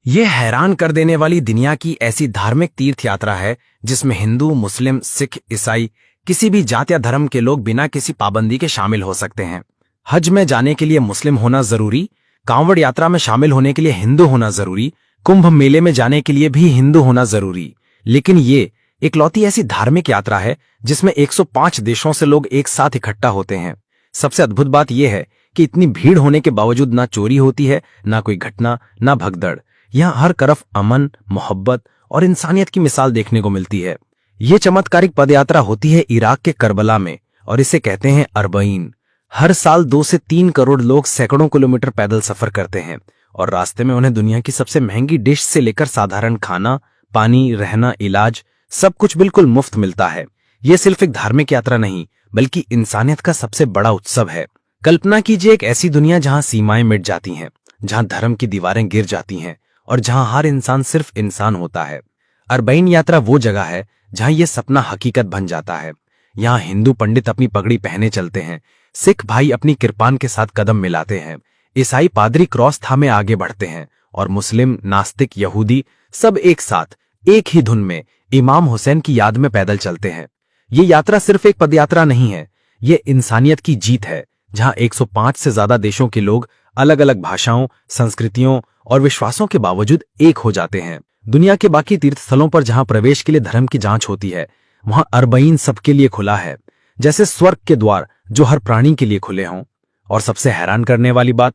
ये हैरान कर देने वाली दुनिया की ऐसी धार्मिक तीर्थ यात्रा है जिसमें हिंदू, मुस्लिम, सिख, ईसाई, किसी भी जात या धर्म के लोग बिना किसी पाबंदी के शामिल हो सकते हैं। हज में जाने के लिए मुस्लिम होना जरूरी, कांवड़ यात्रा में शामिल होने के लिए हिंदू होना जरूरी, कुंभ मेले में जाने के लिए भी हिंदू होना जरूरी। लेकिन ये इकलौती ऐसी धार्मिक यात्रा है जिसमें 105 देशों से लोग एक साथ इकट्ठा होते हैं। सबसे अद्भुत बात यह है कि इतनी भीड़ होने के बावजूद ना चोरी होती है, ना कोई घटना, ना भगदड़। यहाँ हर तरफ अमन, मोहब्बत और इंसानियत की मिसाल देखने को मिलती है। ये चमत्कारिक पदयात्रा होती है इराक के करबला में और इसे कहते हैं अरबईन। हर साल 2 से 3 करोड़ लोग सैकड़ों किलोमीटर पैदल सफर करते हैं और रास्ते में उन्हें दुनिया की सबसे महंगी डिश से लेकर साधारण खाना, पानी, रहना, इलाज सब कुछ बिल्कुल मुफ्त मिलता है। ये सिर्फ एक धार्मिक यात्रा नहीं बल्कि इंसानियत का सबसे बड़ा उत्सव है। कल्पना कीजिए एक ऐसी दुनिया जहां सीमाएं मिट जाती हैं, जहां धर्म की दीवारें गिर जाती हैं और जहां हर इंसान सिर्फ इंसान होता है। अरबईन यात्रा वो जगह है जहां यह सपना हकीकत बन जाता है। यहाँ हिंदू पंडित अपनी पगड़ी पहने चलते हैं, सिख भाई अपनी किरपान के साथ कदम मिलाते हैं, ईसाई पादरी क्रॉस थामे आगे बढ़ते हैं और मुस्लिम, नास्तिक, यहूदी सब एक साथ एक ही धुन में इमाम हुसैन की याद में पैदल चलते हैं। ये यात्रा सिर्फ एक पदयात्रा नहीं है, ये इंसानियत की जीत है जहां 105 से ज्यादा देशों के लोग अलग अलग भाषाओं, संस्कृतियों और विश्वासों के बावजूद एक हो जाते हैं। दुनिया के बाकी तीर्थ स्थलों पर जहां प्रवेश के लिए धर्म की जांच होती है, वहां अरबईन सबके लिए खुला है, जैसे स्वर्ग के द्वार जो हर प्राणी के लिए खुले हों। और सबसे हैरान करने वाली बात,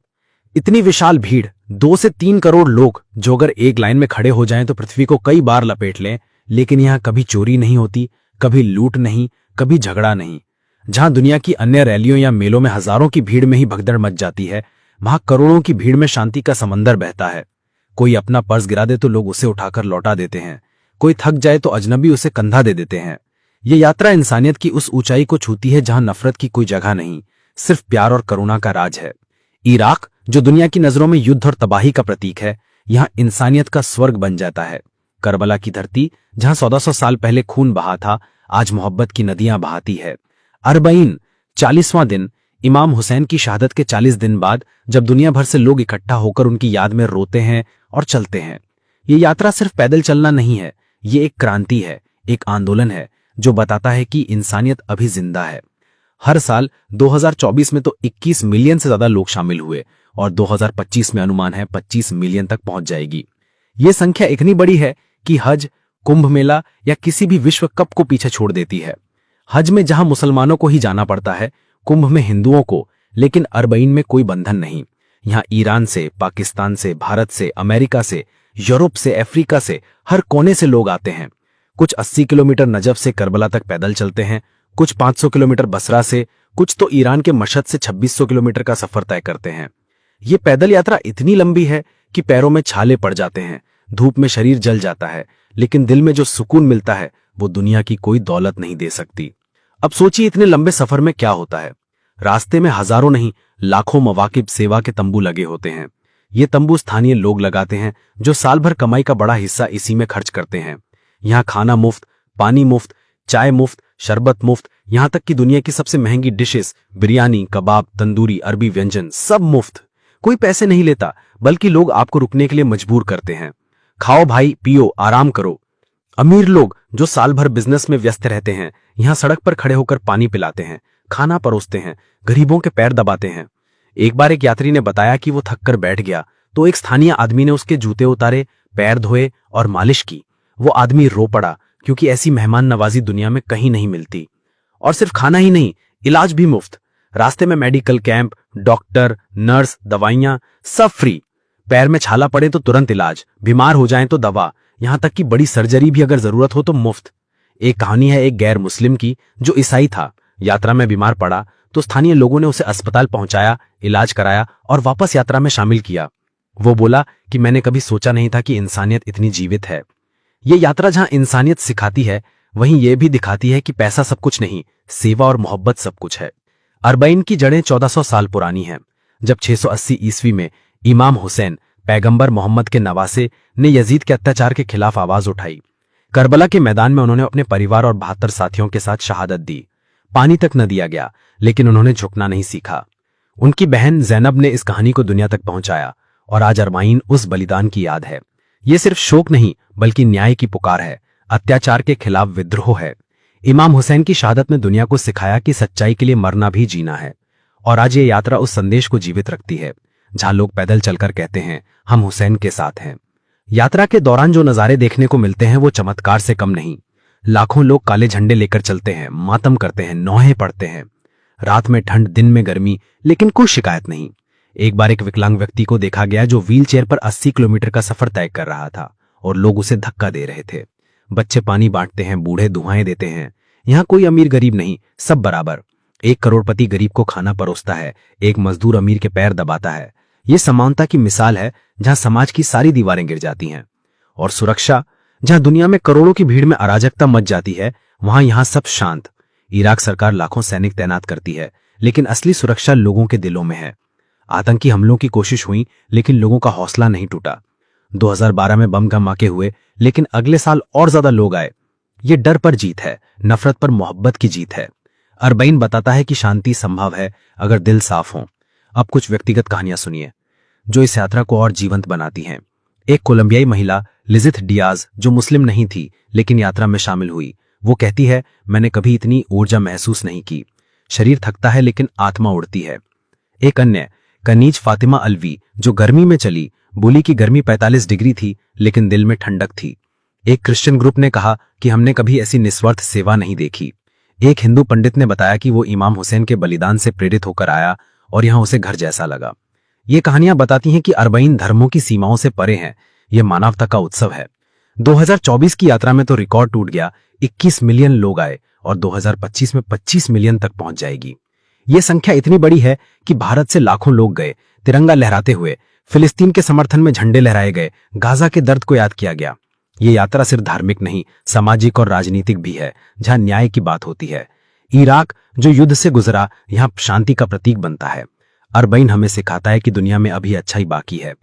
इतनी विशाल भीड़, 2 से 3 करोड़ लोग जो अगर एक लाइन में खड़े हो जाएं तो पृथ्वी को कई बार लपेट लें, लेकिन यहां कभी चोरी नहीं होती, कभी लूट नहीं, कभी झगड़ा नहीं। जहां दुनिया की अन्य रैलियों या मेलों में हजारों की भीड़ में ही भगदड़ मच जाती है, वहां करोड़ों की भीड़ में शांति का समंदर बहता है। कोई अपना पर्स गिरा दे तो लोग उसे उठाकर लौटा देते हैं, कोई थक जाए तो अजनबी उसे कंधा दे देते हैं। ये यात्रा इंसानियत की उस ऊंचाई को छूती है जहां नफरत की कोई जगह नहीं, सिर्फ प्यार और करुणा का राज है। इराक जो दुनिया की नजरों में युद्ध और तबाही का प्रतीक है, यहां इंसानियत का स्वर्ग बन जाता है। करबला की धरती जहां 1400 साल पहले खून बहा था, आज मोहब्बत की नदियां बहाती है। अरबईन 40वां दिन, इमाम हुसैन की शहादत के 40 दिन बाद, जब दुनिया भर से लोग इकट्ठा होकर उनकी याद में रोते हैं और चलते हैं। ये यात्रा सिर्फ पैदल चलना नहीं है, ये एक क्रांति है, एक आंदोलन है जो बताता है कि इंसानियत अभी जिंदा है। हर साल 2024 में तो 21 मिलियन से ज्यादा लोग शामिल हुए और 2025 में अनुमान है 25 मिलियन तक पहुंच जाएगी। ये संख्या इतनी बड़ी है कि हज, कुंभ मेला या किसी भी विश्व कप को पीछे छोड़ देती है। हज में जहां मुसलमानों को ही जाना पड़ता है, कुंभ में हिंदुओं को, लेकिन अरबईन में कोई बंधन नहीं। यहाँ ईरान से, पाकिस्तान से, भारत से, अमेरिका से, यूरोप से, अफ्रीका से, हर कोने से लोग आते हैं। कुछ 80 किलोमीटर नजफ से करबला तक पैदल चलते हैं, कुछ 500 किलोमीटर बसरा से, कुछ तो ईरान के मशहद से 2600 किलोमीटर का सफर तय करते हैं। ये पैदल यात्रा इतनी लंबी है कि पैरों में छाले पड़ जाते हैं, धूप में शरीर जल जाता है, लेकिन दिल में जो सुकून मिलता है वो दुनिया की कोई दौलत नहीं दे सकती। अब सोचिए इतने लंबे सफर में क्या होता है। रास्ते में हजारों नहीं, लाखों मवाकिब सेवा के तंबू लगे होते हैं। ये तंबू स्थानीय लोग लगाते हैं जो साल भर कमाई का बड़ा हिस्सा इसी में खर्च करते हैं। यहाँ खाना मुफ्त, पानी मुफ्त, चाय मुफ्त, शरबत मुफ्त, यहाँ तक कि दुनिया की सबसे महंगी डिशेस, बिरयानी, कबाब, तंदूरी, अरबी व्यंजन सब मुफ्त। कोई पैसे नहीं लेता, बल्कि लोग आपको रुकने के लिए मजबूर करते हैं। खाओ भाई, पियो, आराम करो। अमीर लोग जो साल भर बिजनेस में व्यस्त रहते हैं, यहाँ सड़क पर खड़े होकर पानी पिलाते हैं, खाना परोसते हैं, गरीबों के पैर दबाते हैं। एक बार एक यात्री ने बताया कि वो थककर बैठ गया तो एक स्थानीय आदमी ने उसके जूते उतारे, पैर धोए और मालिश की। वो आदमी रो पड़ा क्योंकि ऐसी मेहमान नवाजी दुनिया में कहीं नहीं मिलती। और सिर्फ खाना ही नहीं, इलाज भी मुफ्त। रास्ते में मेडिकल कैंप, डॉक्टर, नर्स, दवाइयां सब फ्री। पैर में छाला पड़े तो तुरंत इलाज, बीमार हो जाएं तो दवा, यहां तक कि बड़ी सर्जरी भी अगर जरूरत हो तो मुफ्त। एक कहानी है एक गैर मुस्लिम की जो ईसाई था। यात्रा में बीमार पड़ा तो स्थानीय लोगों ने उसे अस्पताल पहुंचाया, इलाज कराया और वापस यात्रा में शामिल किया। वो बोला कि मैंने कभी सोचा नहीं था कि इंसानियत इतनी जीवित है। ये यात्रा जहां इंसानियत सिखाती है, वहीं ये भी दिखाती है कि पैसा सब कुछ नहीं, सेवा और मोहब्बत सब कुछ है। अरबईन की जड़ें 1400 साल पुरानी हैं, जब 680 ईस्वी में इमाम हुसैन, पैगंबर मोहम्मद के नवासे, ने यजीद के अत्याचार के खिलाफ आवाज उठाई। करबला के मैदान में उन्होंने अपने परिवार और 72 साथियों के साथ शहादत दी। पानी तक न दिया गया, लेकिन उन्होंने झुकना नहीं सीखा। उनकी बहन जैनब ने इस कहानी को दुनिया तक पहुंचाया और आज अरबईन उस बलिदान की याद है। ये सिर्फ शोक नहीं बल्कि न्याय की पुकार है, अत्याचार के खिलाफ विद्रोह है। इमाम हुसैन की शहादत ने दुनिया को सिखाया कि सच्चाई के लिए मरना भी जीना है। और आज ये यात्रा उस संदेश को जीवित रखती है, जहां लोग पैदल चलकर कहते हैं, हम हुसैन के साथ हैं। यात्रा के दौरान जो नजारे देखने को मिलते हैं वो चमत्कार से कम नहीं। लाखों लोग काले झंडे लेकर चलते हैं, मातम करते हैं, नौहे पढ़ते हैं। रात में ठंड, दिन में गर्मी, लेकिन कोई शिकायत नहीं। एक बार एक विकलांग व्यक्ति को देखा गया जो व्हील चेयर पर 80 किलोमीटर का सफर तय कर रहा था और लोग उसे धक्का दे रहे थे। बच्चे पानी बांटते हैं, बूढ़े दुआएं देते हैं। यहाँ कोई अमीर गरीब नहीं, सब बराबर। एक करोड़पति गरीब को खाना परोसता है, एक मजदूर अमीर के पैर दबाता है। ये समानता की मिसाल है, जहां समाज की सारी दीवारें गिर जाती हैं। और सुरक्षा, जहां दुनिया में करोड़ों की भीड़ में अराजकता मच जाती है, वहां यहां सब शांत। इराक सरकार लाखों सैनिक तैनात करती है, लेकिन असली सुरक्षा लोगों के दिलों में है। आतंकी हमलों की कोशिश हुई, लेकिन लोगों का हौसला नहीं टूटा। 2012 में बम धमाके हुए, लेकिन अगले साल और ज्यादा लोग आए। ये डर पर जीत है, नफरत पर मोहब्बत की जीत है। अरबईन बताता है कि शांति संभव है अगर दिल साफ हो। अब कुछ व्यक्तिगत कहानियां सुनिए जो इस यात्रा को और जीवंत बनाती हैं। एक कोलंबियाई महिला लिजिथ डियाज, जो मुस्लिम नहीं थी लेकिन यात्रा में शामिल हुई, वो कहती है, मैंने कभी इतनी ऊर्जा महसूस नहीं की। शरीर थकता है लेकिन आत्मा उड़ती है। एक अन्य कनीज फातिमा अलवी, जो गर्मी में चली, बोली कि गर्मी 45 डिग्री थी लेकिन दिल में ठंडक थी। एक क्रिश्चियन ग्रुप ने कहा कि हमने कभी ऐसी निस्वार्थ सेवा नहीं देखी। एक हिंदू पंडित ने बताया कि वो इमाम हुसैन के बलिदान से प्रेरित होकर आया और यहां उसे घर जैसा लगा। ये कहानियां बताती हैं कि अरबईन धर्मों की सीमाओं से परे हैं, ये मानवता का उत्सव है। 2024 की यात्रा में तो रिकॉर्ड टूट गया, 21 मिलियन लोग आए और 2025 में 25 मिलियन तक पहुंच जाएगी। ये संख्या इतनी बड़ी है कि भारत से लाखों लोग गए, तिरंगा लहराते हुए। फिलिस्तीन के समर्थन में झंडे लहराए गए, गाजा के दर्द को याद किया गया। ये यात्रा सिर्फ धार्मिक नहीं, सामाजिक और राजनीतिक भी है, जहां न्याय की बात होती है। इराक, जो युद्ध से गुजरा, यहां शांति का प्रतीक बनता है। अरबईन हमें सिखाता है कि दुनिया में अभी अच्छा ही बाकी है।